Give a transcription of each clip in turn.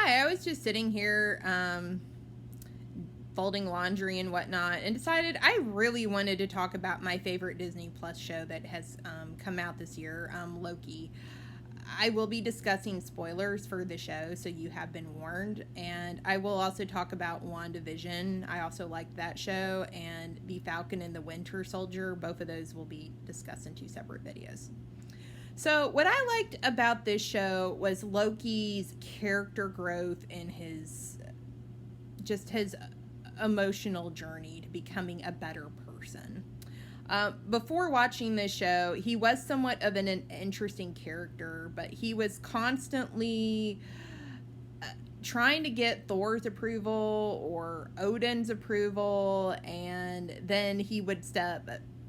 Hi, I was just sitting here folding laundry and whatnot and decided I really wanted to talk about my favorite Disney Plus show that has come out this year, Loki. I will be discussing spoilers for the show, so you have been warned. And I will also talk about WandaVision. I also liked that show, and The Falcon and the Winter Soldier. Both of those will be discussed in two separate videos. So, what I liked about this show was Loki's character growth and his emotional journey to becoming a better person. Before watching this show, he was somewhat of an interesting character, but he was constantly trying to get Thor's approval or Odin's approval, and then he would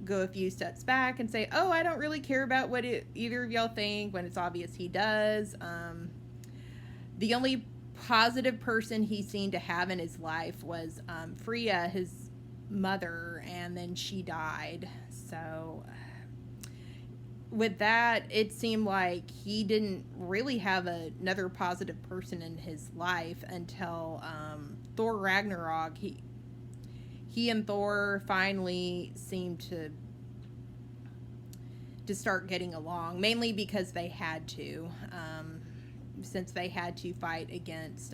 go a few steps back and say, oh, I don't really care about what either of y'all think, when it's obvious he does. The only positive person he seemed to have in his life was Freya, his mother, and then she died. So with that, it seemed like he didn't really have another positive person in his life until Thor Ragnarok. He and Thor finally seemed to start getting along, mainly because they had to, since they had to fight against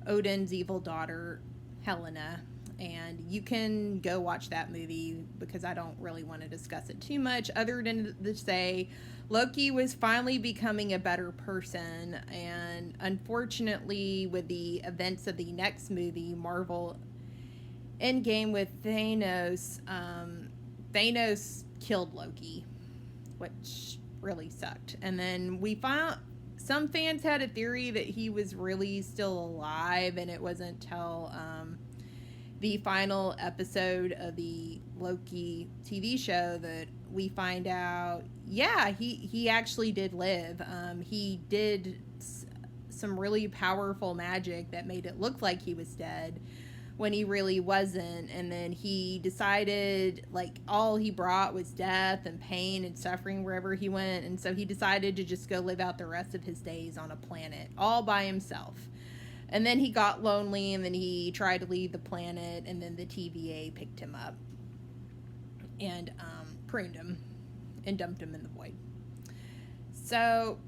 Odin's evil daughter, Helena. And you can go watch that movie because I don't really want to discuss it too much, other than to say Loki was finally becoming a better person. And unfortunately, with the events of the next movie, Marvel Endgame, with Thanos, Thanos killed Loki, which really sucked. And then we found some fans had a theory that he was really still alive, and it wasn't until the final episode of the Loki TV show that we find out, yeah, he actually did live. He did some really powerful magic that made it look like he was dead when he really wasn't. And then he decided, like, all he brought was death and pain and suffering wherever he went. And so he decided to just go live out the rest of his days on a planet all by himself. And then he got lonely, and then he tried to leave the planet, and then the TVA picked him up and pruned him and dumped him in the void. So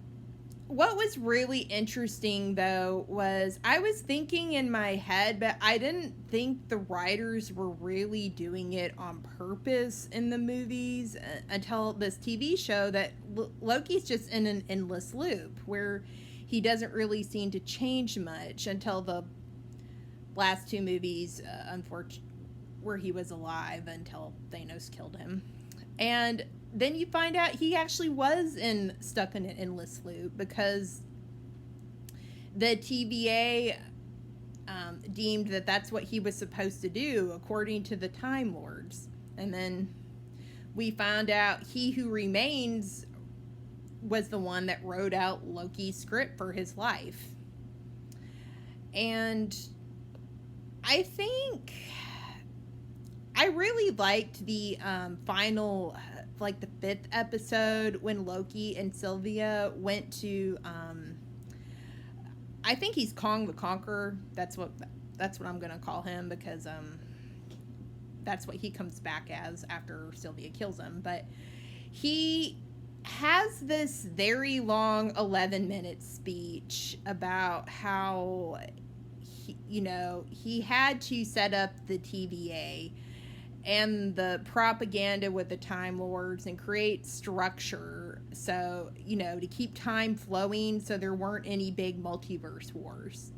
what was really interesting, though, was I was thinking in my head, but I didn't think the writers were really doing it on purpose in the movies until this TV show, that Loki's just in an endless loop where he doesn't really seem to change much until the last two movies, unfortunately, where he was alive until Thanos killed him. And then you find out he actually was stuck in an endless loop because the TVA deemed that that's what he was supposed to do according to the Time Lords. And then we found out He Who Remains was the one that wrote out Loki's script for his life. And I think I really liked the final, like the 5th episode, when Loki and Sylvia went to, I think he's Kong the Conqueror. That's what I'm going to call him, because that's what he comes back as after Sylvia kills him. But he has this very long 11-minute speech about how he had to set up the TVA and the propaganda with the Time Lords and create structure, so to keep time flowing, so there weren't any big multiverse wars.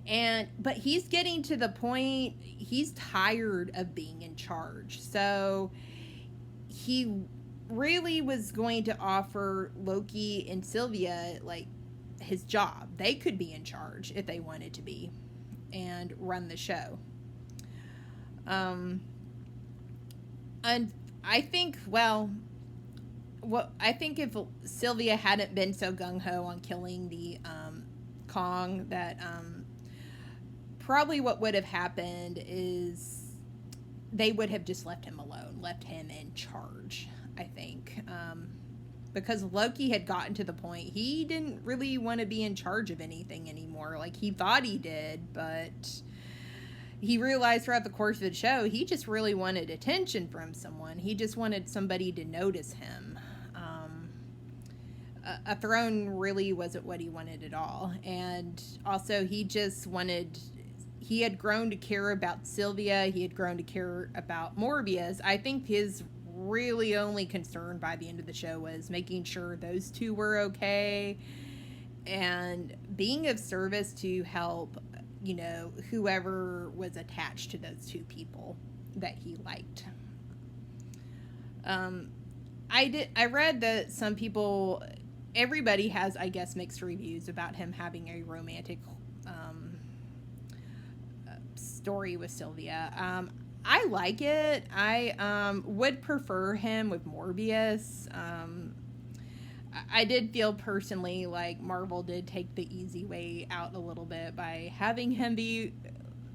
But he's getting to the point, he's tired of being in charge, so he really was going to offer Loki and Sylvia, like, his job. They could be in charge if they wanted to be and run the show. And I think, I think if Sylvia hadn't been so gung-ho on killing the Kong, that probably what would have happened is they would have just left him alone, left him in charge, I think. because Loki had gotten to the point he didn't really want to be in charge of anything anymore. Like, he thought he did, but he realized throughout the course of the show he just really wanted attention from someone. He just wanted somebody to notice him. A throne really wasn't what he wanted at all. And also, he had grown to care about Sylvia. He had grown to care about Morbius. I think his really only concern by the end of the show was making sure those two were okay and being of service to help, whoever was attached to those two people that he liked. I read that everybody has, I guess, mixed reviews about him having a romantic story with Sylvia. I like it. I would prefer him with Morbius. I did feel personally like Marvel did take the easy way out a little bit by having him be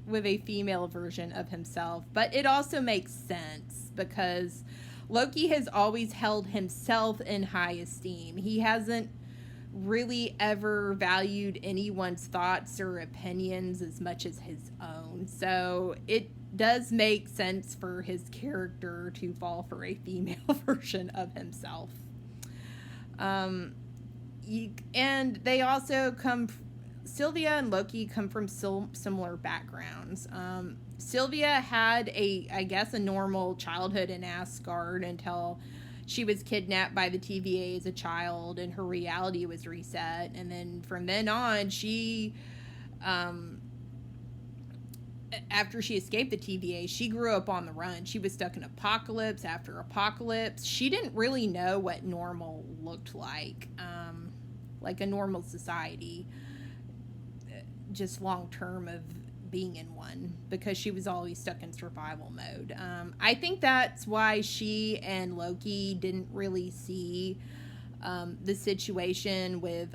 with a female version of himself. But it also makes sense because Loki has always held himself in high esteem. He hasn't really ever valued anyone's thoughts or opinions as much as his own. So it does make sense for his character to fall for a female version of himself. And they also Sylvia and Loki come from similar backgrounds. Sylvia had a normal childhood in Asgard until she was kidnapped by the TVA as a child and her reality was reset. And then from then on, she, after she escaped the TVA, she grew up on the run. She was stuck in apocalypse after apocalypse. She didn't really know what normal looked like a normal society, just long term of being in one, because she was always stuck in survival mode. I think that's why she and Loki didn't really see the situation with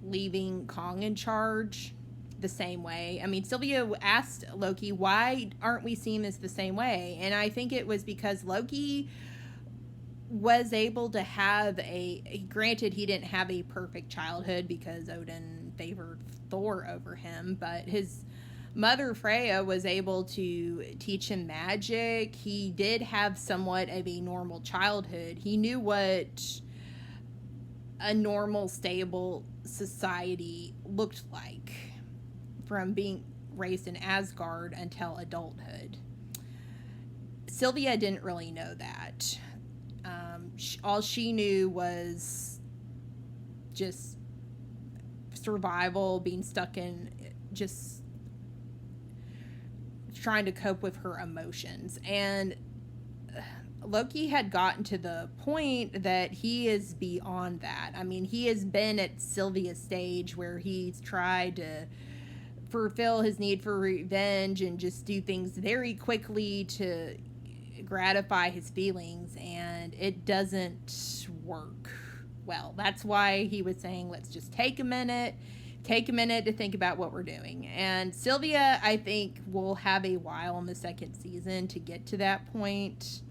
leaving Kong in charge the same way. I mean, Sylvia asked Loki, why aren't we seeing this the same way? And I think it was because Loki was able to have granted he didn't have a perfect childhood because Odin favored Thor over him, but his mother Freya was able to teach him magic. He did have somewhat of a normal childhood. He knew what a normal, stable society looked like from being raised in Asgard until adulthood. Sylvia didn't really know that. All she knew was just survival, being stuck in, just trying to cope with her emotions. And Loki had gotten to the point that he is beyond that. I mean, he has been at Sylvia's stage where he's tried to fulfill his need for revenge and just do things very quickly to gratify his feelings, and it doesn't work well. That's why he was saying, let's just take a minute to think about what we're doing. And Sylvia, I think, will have a while in the second season to get to that point.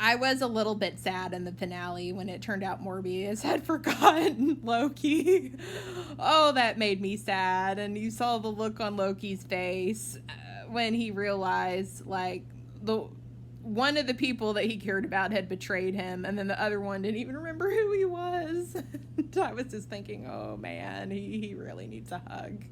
I was a little bit sad in the finale when it turned out Morbius had forgotten Loki. Oh, that made me sad. And you saw the look on Loki's face when he realized, like, one of the people that he cared about had betrayed him, and then the other one didn't even remember who he was. I was just thinking, oh man, he really needs a hug.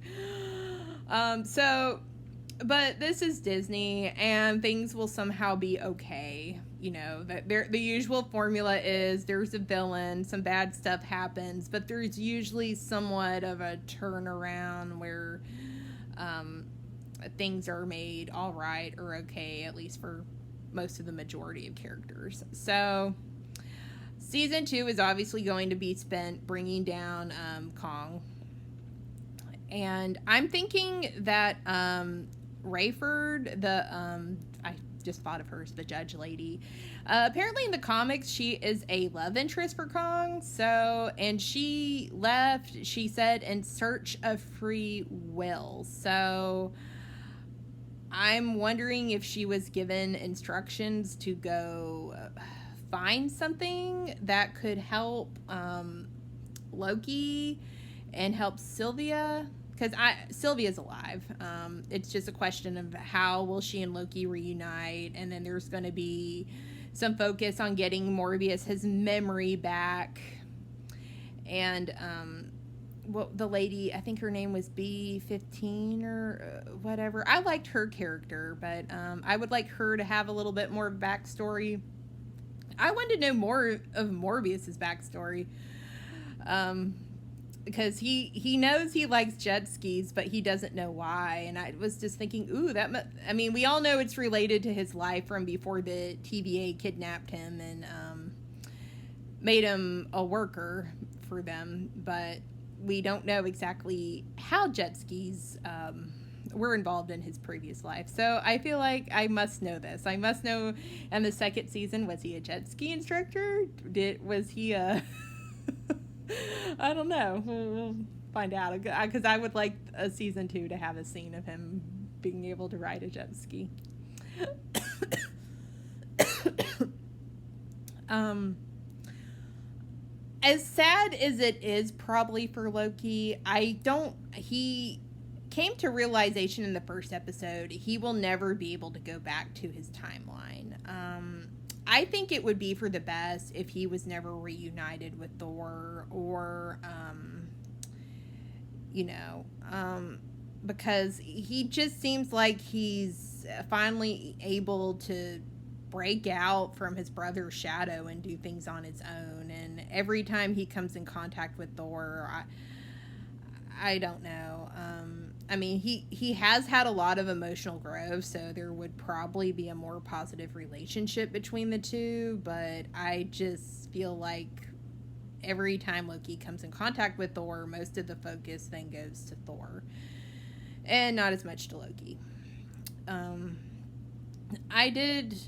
But this is Disney, and things will somehow be okay. The usual formula is there's a villain, some bad stuff happens, but there's usually somewhat of a turnaround where things are made all right or okay, at least for most of the majority of characters. So season 2 is obviously going to be spent bringing down Kong, and I'm thinking that Rayford, I just thought of her as the judge lady, apparently in the comics she is a love interest for Kong, and she left, she said, in search of free will. So I'm wondering if she was given instructions to go find something that could help Loki and help Sylvia, because Sylvia's alive. It's just a question of how will she and Loki reunite, and then there's going to be some focus on getting Morbius his memory back, and well, the lady, I think her name was B15 or whatever. I liked her character, but I would like her to have a little bit more backstory. I wanted to know more of Morbius's backstory. Because he knows he likes jet skis, but he doesn't know why. And I was just thinking, ooh, I mean, we all know it's related to his life from before the TVA kidnapped him and made him a worker for them, but we don't know exactly how jet skis were involved in his previous life. So I feel like I must know this. I must know. In the second season, was he a jet ski instructor? Was he a I don't know. We'll find out, because I would like a season 2 to have a scene of him being able to ride a jet ski. As sad as it is probably for Loki, he came to realization in the first episode he will never be able to go back to his timeline. I think it would be for the best if he was never reunited with Thor, or because he just seems like he's finally able to break out from his brother's shadow and do things on his own. And every time he comes in contact with Thor, I don't know. I mean, he has had a lot of emotional growth, so there would probably be a more positive relationship between the two, but I just feel like every time Loki comes in contact with Thor, most of the focus then goes to Thor, and not as much to Loki. I did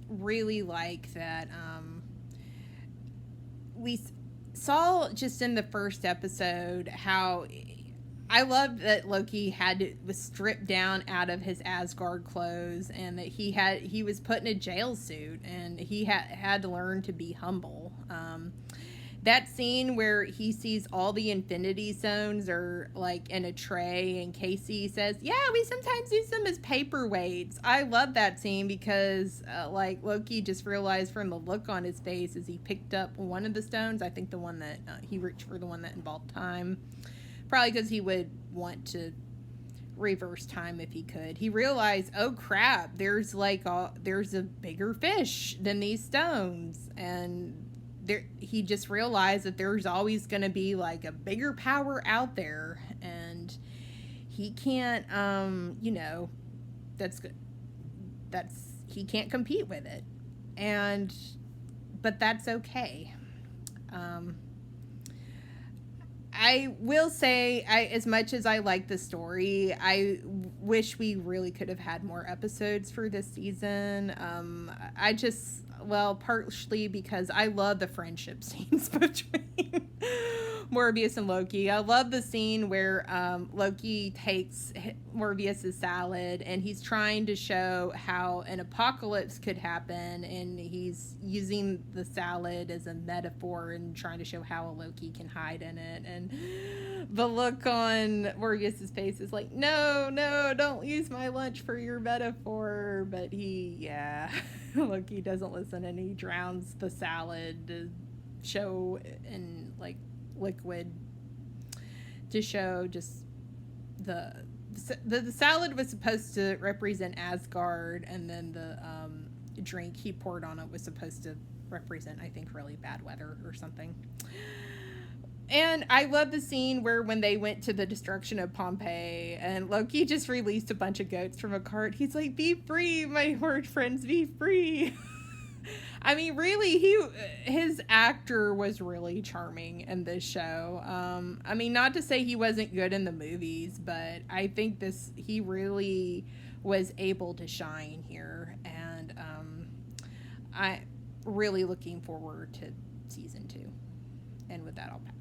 really like that we saw just in the first episode how I love that Loki was stripped down out of his Asgard clothes, and that he was put in a jail suit, and he had to learn to be humble. That scene where he sees all the Infinity Stones are like in a tray, and Casey says, "Yeah, we sometimes use them as paperweights." I love that scene because like Loki just realized from the look on his face as he picked up one of the stones. I think the one that he reached for, the one that involved time. Probably because he would want to reverse time if he could. He realized, oh crap, there's a bigger fish than these stones, and he just realized that there's always going to be like a bigger power out there, and he can't, he can't compete with it, but that's okay. I will say, as much as I like the story, I wish we really could have had more episodes for this season. Partially because I love the friendship scenes between Morbius and Loki. I love the scene where Loki takes Morbius's salad, and he's trying to show how an apocalypse could happen, and he's using the salad as a metaphor and trying to show how a Loki can hide in it. And the look on Morbius's face is like, no, don't use my lunch for your metaphor. But Loki doesn't listen, and he drowns the salad to show in like liquid to show just the salad was supposed to represent Asgard, and then the drink he poured on it was supposed to represent, I think, really bad weather or something. And I love the scene where when they went to the destruction of Pompeii and Loki just released a bunch of goats from a cart. He's like, "Be free, my horde friends, be free." I mean, really, his actor was really charming in this show. I mean, not to say he wasn't good in the movies, but I think he really was able to shine here. And I'm really looking forward to season 2. And with that, I'll pass.